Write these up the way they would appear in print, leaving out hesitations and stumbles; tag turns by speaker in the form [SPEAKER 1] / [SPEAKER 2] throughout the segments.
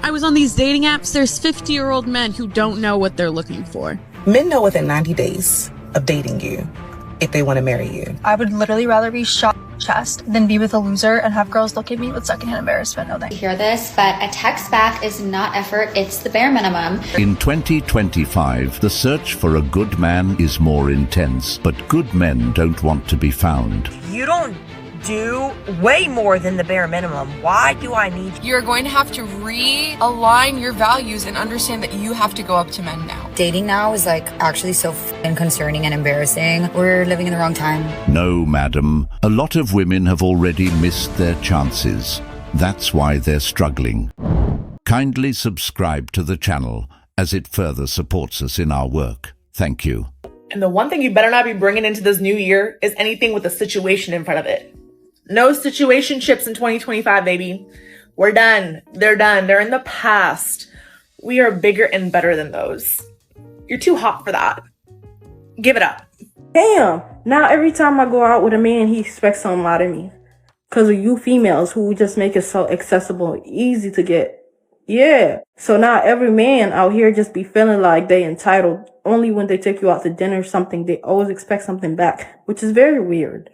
[SPEAKER 1] I was on these dating apps. There's 50-year-old men who don't know what they're looking for.
[SPEAKER 2] Men know within 90 days of dating you if they want to marry you.
[SPEAKER 3] I would literally rather be shot in the chest than be with a loser and have girls look at me with secondhand embarrassment. No thank you.
[SPEAKER 4] Hear this, but a text back is not effort, it's the bare minimum.
[SPEAKER 5] In 2025, the search for a good man is more intense, but good men don't want to be found.
[SPEAKER 6] You don't do way more than the bare minimum. Why do I need you?
[SPEAKER 7] You're going to have to realign your values and understand that you have to go up to men now.
[SPEAKER 8] Dating now is like actually so concerning and embarrassing. We're living in the wrong time.
[SPEAKER 5] No, madam. A lot of women have already missed their chances. That's why they're struggling. Kindly subscribe to the channel as it further supports us in our work. Thank you.
[SPEAKER 9] And the one thing you better not be bringing into this new year is anything with a situation in front of it. No situationships in 2025, baby. We're done. They're done. They're in the past. We are bigger and better than those. You're too hot for that. Give it up.
[SPEAKER 10] Damn. Now every time I go out with a man, he expects something out of me. Because of you females who just make it so accessible and easy to get. Yeah. So now every man out here just be feeling like they entitled. Only when they take you out to dinner or something, they always expect something back. Which is very weird.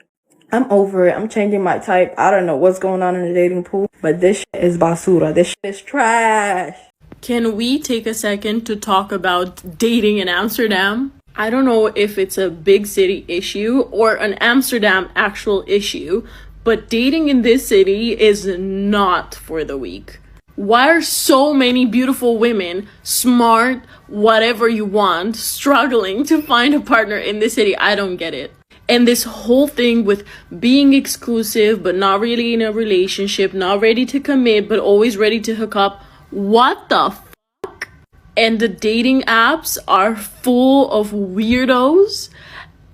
[SPEAKER 10] I'm over it. I'm changing my type. I don't know what's going on in the dating pool, but this shit is basura. This shit is trash.
[SPEAKER 1] Can we take a second to talk about dating in Amsterdam? I don't know if it's a big city issue or an Amsterdam actual issue, but dating in this city is not for the weak. Why are so many beautiful women, smart, whatever you want, struggling to find a partner in this city? I don't get it. And this whole thing with being exclusive, but not really in a relationship, not ready to commit, but always ready to hook up. What the fuck? And the dating apps are full of weirdos.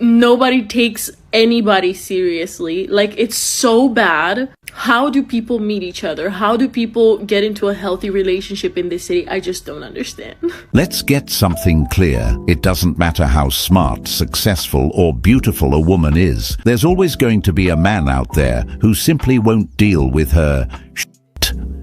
[SPEAKER 1] Nobody takes anybody seriously. Like, it's so bad. How do people meet each other? How do people get into a healthy relationship in this city? I just don't understand.
[SPEAKER 5] Let's get something clear. It doesn't matter how smart, successful, or beautiful a woman is. There's always going to be a man out there who simply won't deal with her shit.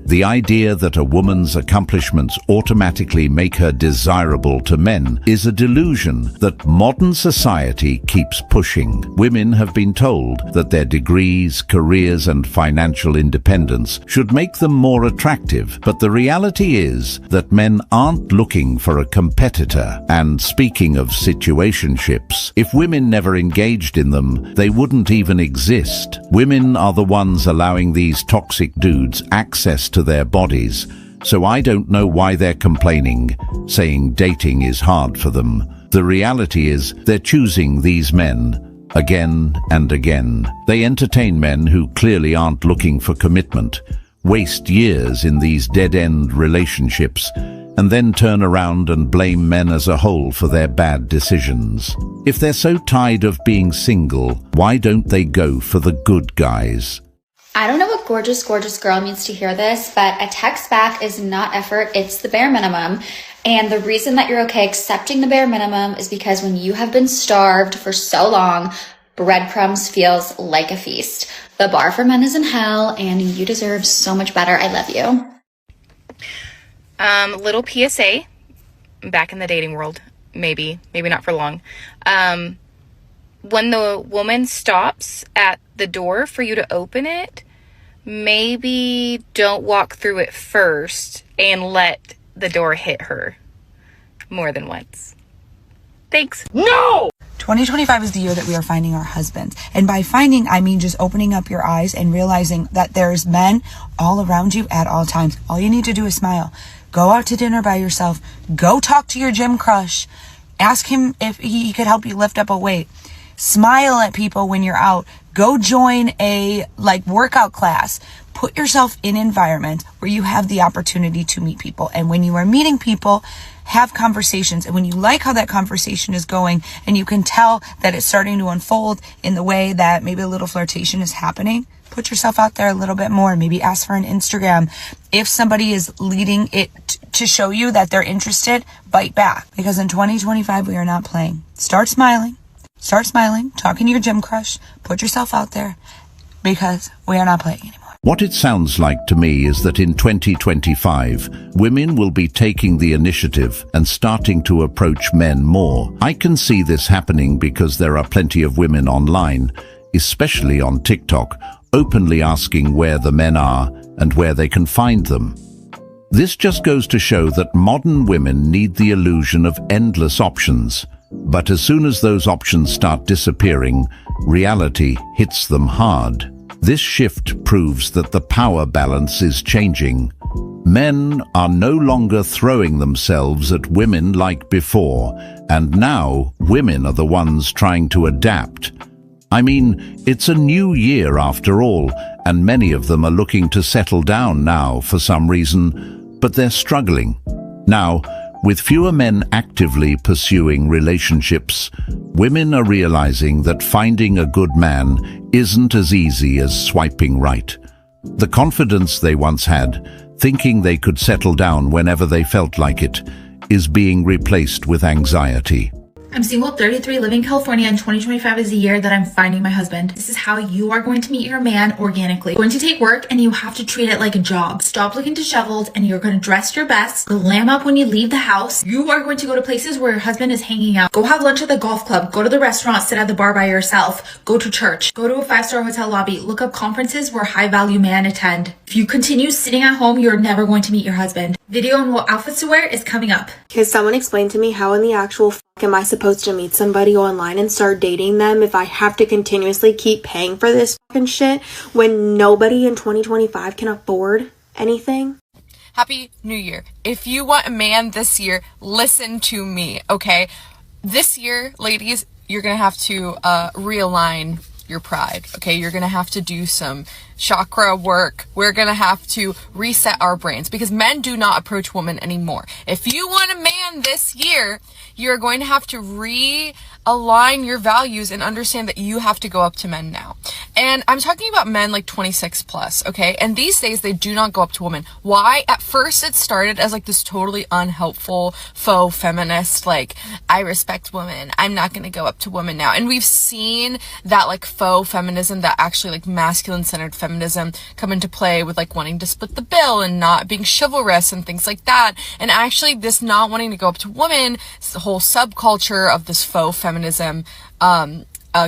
[SPEAKER 5] The idea that a woman's accomplishments automatically make her desirable to men is a delusion that modern society keeps pushing. Women have been told that their degrees, careers, and financial independence should make them more attractive, but the reality is that men aren't looking for a competitor. And speaking of situationships, if women never engaged in them, they wouldn't even exist. Women are the ones allowing these toxic dudes access to their bodies, so I don't know why they're complaining, saying dating is hard for them. The reality is they're choosing these men again and again. They entertain men who clearly aren't looking for commitment, waste years in these dead-end relationships, and then turn around and blame men as a whole for their bad decisions. If they're so tired of being single, why don't they go for the good guys?
[SPEAKER 4] I don't know what gorgeous, gorgeous girl needs to hear this, but a text back is not effort, it's the bare minimum. And the reason that you're okay accepting the bare minimum is because when you have been starved for so long, breadcrumbs feels like a feast. The bar for men is in hell, and you deserve so much better. I love you.
[SPEAKER 11] Little PSA, back in the dating world, maybe not for long. When the woman stops at the door for you to open it, maybe don't walk through it first and let the door hit her more than once. Thanks.
[SPEAKER 9] No!
[SPEAKER 12] 2025 is the year that we are finding our husbands. And by finding, I mean just opening up your eyes and realizing that there's men all around you at all times. All you need to do is smile. Go out to dinner by yourself. Go talk to your gym crush. Ask him if he could help you lift up a weight. Smile at people when you're out. Go join a workout class. Put yourself in an environment where you have the opportunity to meet people. And when you are meeting people, have conversations. And when you like how that conversation is going and you can tell that it's starting to unfold in the way that maybe a little flirtation is happening, put yourself out there a little bit more. Maybe ask for an Instagram. If somebody is leading it to show you that they're interested, bite back. Because in 2025, we are not playing. Start smiling. Start smiling, talking to your gym crush, put yourself out there, because we are not playing anymore.
[SPEAKER 5] What it sounds like to me is that in 2025, women will be taking the initiative and starting to approach men more. I can see this happening because there are plenty of women online, especially on TikTok, openly asking where the men are and where they can find them. This just goes to show that modern women need the illusion of endless options. But as soon as those options start disappearing, reality hits them hard. This shift proves that the power balance is changing. Men are no longer throwing themselves at women like before, and now women are the ones trying to adapt. I mean, it's a new year after all, and many of them are looking to settle down now for some reason, but they're struggling. Now, with fewer men actively pursuing relationships, women are realizing that finding a good man isn't as easy as swiping right. The confidence they once had, thinking they could settle down whenever they felt like it, is being replaced with anxiety.
[SPEAKER 13] I'm single, 33, live in California, and 2025 is the year that I'm finding my husband. This is how you are going to meet your man organically. You're going to take work and you have to treat it like a job. Stop looking disheveled and you're going to dress your best. Glam up when you leave the house. You are going to go to places where your husband is hanging out. Go have lunch at the golf club. Go to the restaurant, sit at the bar by yourself. Go to church. Go to a 5-star hotel lobby. Look up conferences where high-value men attend. If you continue sitting at home, you're never going to meet your husband. Video on what outfits to wear is coming up.
[SPEAKER 14] Can someone explain to me how in the actual am I supposed to meet somebody online and start dating them if I have to continuously keep paying for this fucking shit when nobody in 2025 can afford anything?
[SPEAKER 7] Happy New Year. If you want a man this year, listen to me, okay? This year, ladies, you're gonna have to realign your pride, okay? You're gonna have to do some chakra work. We're gonna have to reset our brains because men do not approach women anymore. If you want a man this year, you're going to have to realign your values and understand that you have to go up to men now. And I'm talking about men like 26 plus, okay? And these days they do not go up to women. Why? At first it started as like this totally unhelpful faux feminist, like, I respect women, I'm not gonna go up to women now. And we've seen that like faux feminism, that actually like masculine centered feminism come into play with like wanting to split the bill and not being chivalrous and things like that. And actually this not wanting to go up to women, the whole subculture of this faux feminism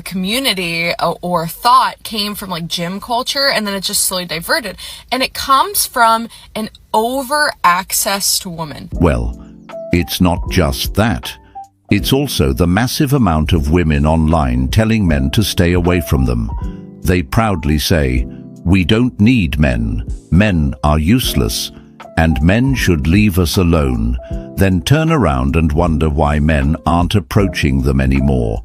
[SPEAKER 7] community or thought came from like gym culture, and then it just slowly diverted, and it comes from an over access to women.
[SPEAKER 5] Well, it's not just that. It's also the massive amount of women online telling men to stay away from them. They proudly say, "We don't need men. Men are useless, and men should leave us alone," then turn around and wonder why men aren't approaching them anymore.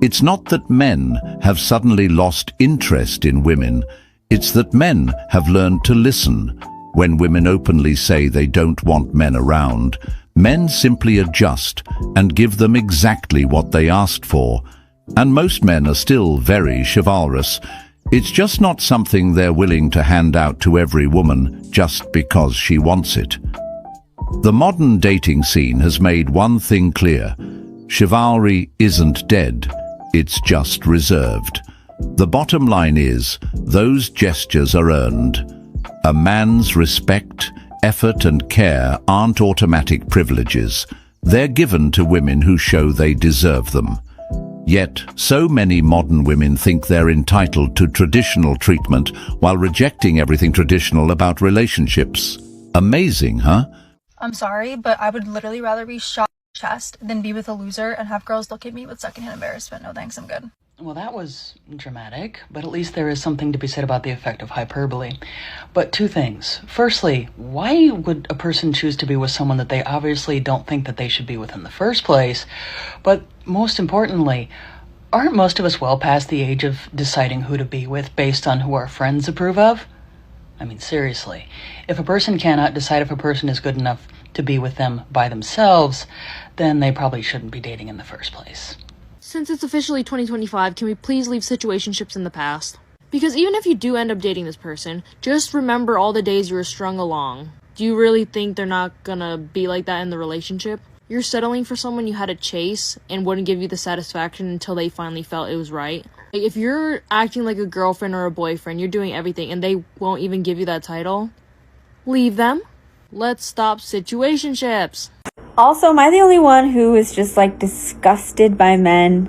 [SPEAKER 5] It's not that men have suddenly lost interest in women, it's that men have learned to listen. When women openly say they don't want men around, men simply adjust and give them exactly what they asked for. And most men are still very chivalrous. It's just not something they're willing to hand out to every woman just because she wants it. The modern dating scene has made one thing clear. Chivalry isn't dead, it's just reserved. The bottom line is, those gestures are earned. A man's respect, effort and care aren't automatic privileges. They're given to women who show they deserve them. Yet, so many modern women think they're entitled to traditional treatment while rejecting everything traditional about relationships. Amazing, huh?
[SPEAKER 3] I'm sorry, but I would literally rather be shot in the chest than be with a loser and have girls look at me with secondhand embarrassment. No thanks, I'm good.
[SPEAKER 15] Well, that was dramatic, but at least there is something to be said about the effect of hyperbole. But two things. Firstly, why would a person choose to be with someone that they obviously don't think that they should be with in the first place? But most importantly, aren't most of us well past the age of deciding who to be with based on who our friends approve of? I mean, seriously, if a person cannot decide if a person is good enough to be with them by themselves, then they probably shouldn't be dating in the first place.
[SPEAKER 16] Since it's officially 2025, can we please leave situationships in the past? Because even if you do end up dating this person, just remember all the days you were strung along. Do you really think they're not gonna be like that in the relationship? You're settling for someone you had to chase and wouldn't give you the satisfaction until they finally felt it was right. Like, if you're acting like a girlfriend or a boyfriend, you're doing everything and they won't even give you that title, leave them. Let's stop situationships.
[SPEAKER 17] Also, am I the only one who is just like disgusted by men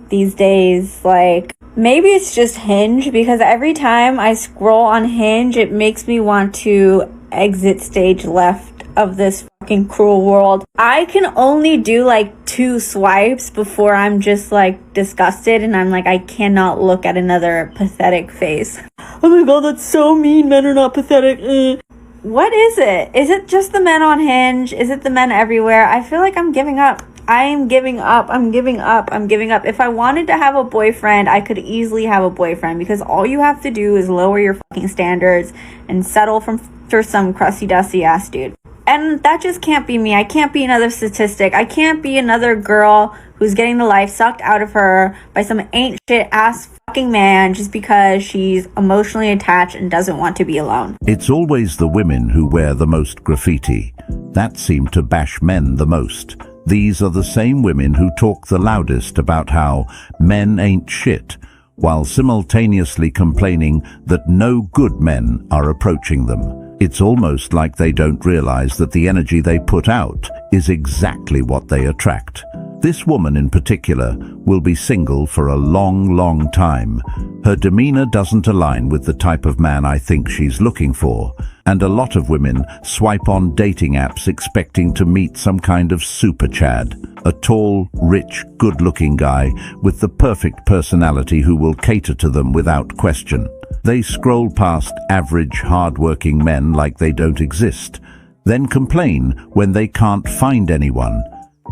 [SPEAKER 17] these days? Like, maybe it's just Hinge, because every time I scroll on Hinge, it makes me want to exit stage left of this fucking cruel world. I can only do like 2 swipes before I'm just like disgusted and I'm like, I cannot look at another pathetic face. Oh my god, that's so mean. Men are not pathetic. What is it? Is it just the men on Hinge? Is it the men everywhere? I feel like I'm giving up. I'm giving up. If I wanted to have a boyfriend, I could easily have a boyfriend, because all you have to do is lower your fucking standards and settle for some crusty dusty ass dude. And that just can't be me. I can't be another statistic. I can't be another girl who's getting the life sucked out of her by some ain't shit ass fucking man just because she's emotionally attached and doesn't want to be alone.
[SPEAKER 5] It's always the women who wear the most graffiti. That seem to bash men the most. These are the same women who talk the loudest about how men ain't shit, while simultaneously complaining that no good men are approaching them. It's almost like they don't realize that the energy they put out is exactly what they attract. This woman in particular will be single for a long, long time. Her demeanor doesn't align with the type of man I think she's looking for. And a lot of women swipe on dating apps expecting to meet some kind of super chad, a tall, rich, good-looking guy with the perfect personality who will cater to them without question. They scroll past average, hard-working men like they don't exist, then complain when they can't find anyone.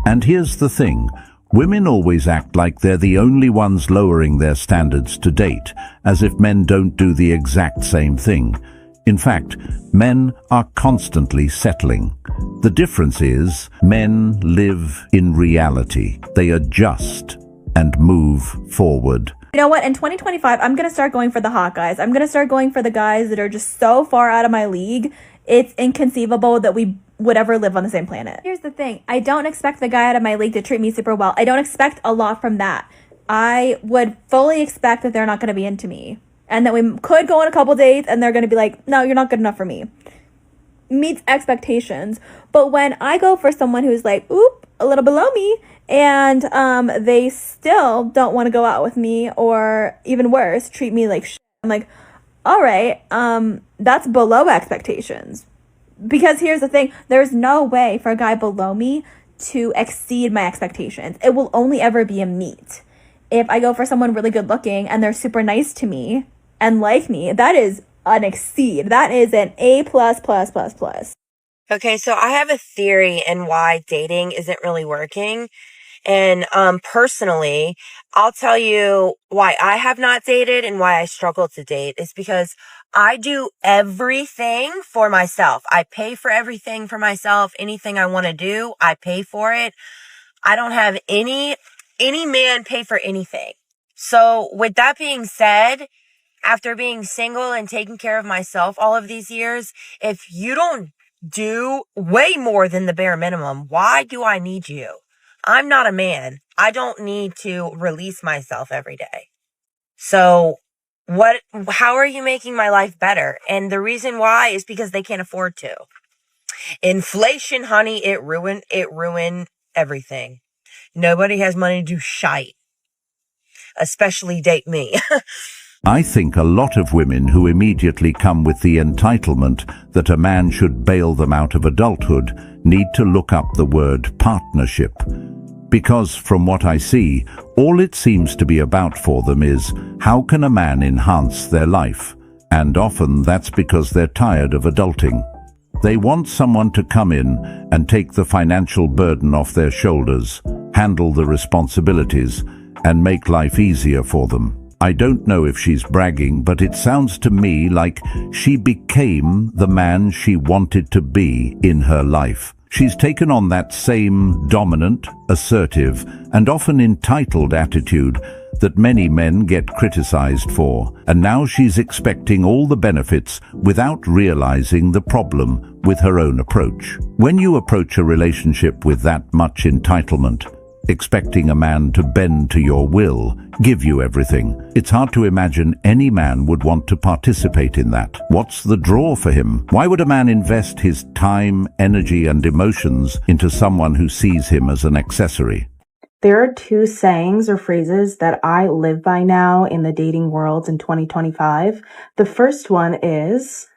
[SPEAKER 5] And here's the thing, women always act like they're the only ones lowering their standards to date, as if men don't do the exact same thing. In fact, men are constantly settling. The difference is, men live in reality. They adjust and move forward.
[SPEAKER 3] You know what? In 2025, I'm going to start going for the hot guys. I'm going to start going for the guys that are just so far out of my league, it's inconceivable that we would ever live on the same planet. Here's the thing. I don't expect the guy out of my league to treat me super well. I don't expect a lot from that. I would fully expect that they're not going to be into me, and that we could go on a couple dates and they're going to be like, no, you're not good enough for me. Meets expectations. But when I go for someone who's like, oop, a little below me, and they still don't want to go out with me, or even worse, treat me like shit, I'm like, all right, that's below expectations. Because here's the thing, there's no way for a guy below me to exceed my expectations. It will only ever be a meet. If I go for someone really good looking and they're super nice to me and like me, that is an exceed. That is an A++++.
[SPEAKER 6] Okay, so I have a theory in why dating isn't really working. And personally, I'll tell you why I have not dated and why I struggle to date. It's because I do everything for myself. I pay for everything for myself. Anything I want to do, I pay for it. I don't have any man pay for anything. So with that being said, after being single and taking care of myself all of these years, if you don't do way more than the bare minimum, why do I need you? I'm not a man. I don't need to release myself every day. So how are you making my life better? And the reason why is because they can't afford to. Inflation, honey, it ruined everything. Nobody has money to do shite. Especially date me.
[SPEAKER 5] I think a lot of women who immediately come with the entitlement that a man should bail them out of adulthood need to look up the word partnership. Because from what I see, all it seems to be about for them is, how can a man enhance their life? And often that's because they're tired of adulting. They want someone to come in and take the financial burden off their shoulders, handle the responsibilities, and make life easier for them. I don't know if she's bragging, but it sounds to me like she became the man she wanted to be in her life. She's taken on that same dominant, assertive, and often entitled attitude that many men get criticized for, and now she's expecting all the benefits without realizing the problem with her own approach. When you approach a relationship with that much entitlement, expecting a man to bend to your will, give you everything, it's hard to imagine any man would want to participate in that. What's the draw for him? Why would a man invest his time, energy, and emotions into someone who sees him as an accessory?
[SPEAKER 2] There are two sayings or phrases that I live by now in the dating world in 2025. The first one is,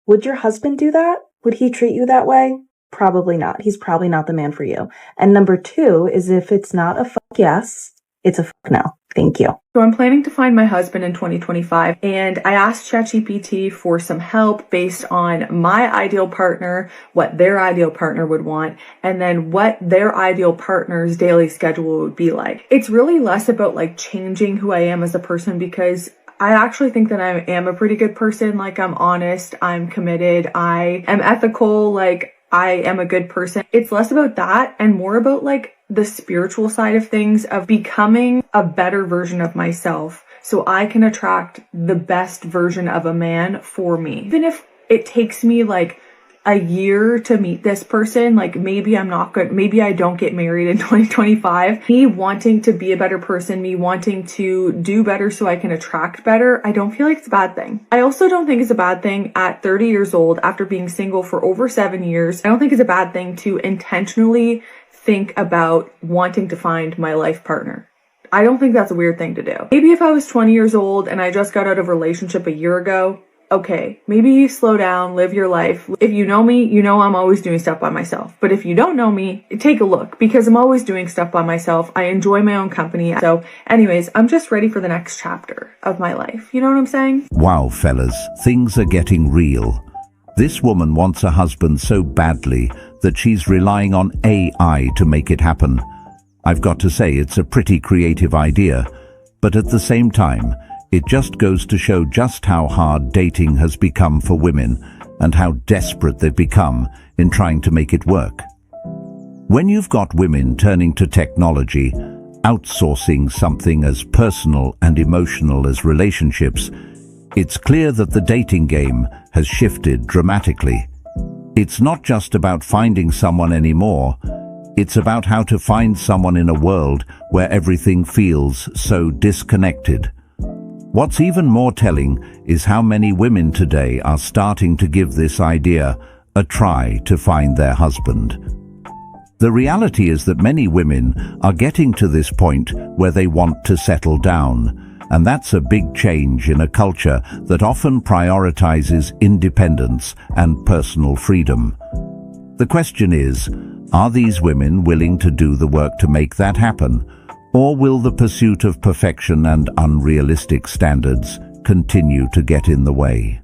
[SPEAKER 2] would your husband do that? Would he treat you that way? Probably not. He's probably not the man for you. And number two is, if it's not a fuck yes, it's a fuck no. Thank you.
[SPEAKER 18] So I'm planning to find my husband in 2025, and I asked ChatGPT for some help based on my ideal partner, what their ideal partner would want, and then what their ideal partner's daily schedule would be like. It's really less about like changing who I am as a person, because I actually think that I am a pretty good person. Like, I'm honest, I'm committed, I am ethical, like I am a good person. It's less about that and more about like the spiritual side of things, of becoming a better version of myself so I can attract the best version of a man for me. Even if it takes me like a year to meet this person, like maybe I'm not good, maybe I don't get married in 2025. Me wanting to be a better person, me wanting to do better so I can attract better, I don't feel like it's a bad thing. I also don't think it's a bad thing at 30 years old, after being single for over 7 years, I don't think it's a bad thing to intentionally think about wanting to find my life partner. I don't think that's a weird thing to do. Maybe if I was 20 years old and I just got out of a relationship a year ago, okay, maybe you slow down, live your life. If you know me, you know I'm always doing stuff by myself. But if you don't know me, take a look, because I'm always doing stuff by myself. I enjoy my own company. So anyways, I'm just ready for the next chapter of my life. You know what I'm saying?
[SPEAKER 5] Wow, fellas, things are getting real. This woman wants a husband so badly that she's relying on AI to make it happen. I've got to say, it's a pretty creative idea, but at the same time, it just goes to show just how hard dating has become for women and how desperate they've become in trying to make it work. When you've got women turning to technology, outsourcing something as personal and emotional as relationships, it's clear that the dating game has shifted dramatically. It's not just about finding someone anymore. It's about how to find someone in a world where everything feels so disconnected. What's even more telling is how many women today are starting to give this idea a try to find their husband. The reality is that many women are getting to this point where they want to settle down, and that's a big change in a culture that often prioritizes independence and personal freedom. The question is, are these women willing to do the work to make that happen? Or will the pursuit of perfection and unrealistic standards continue to get in the way?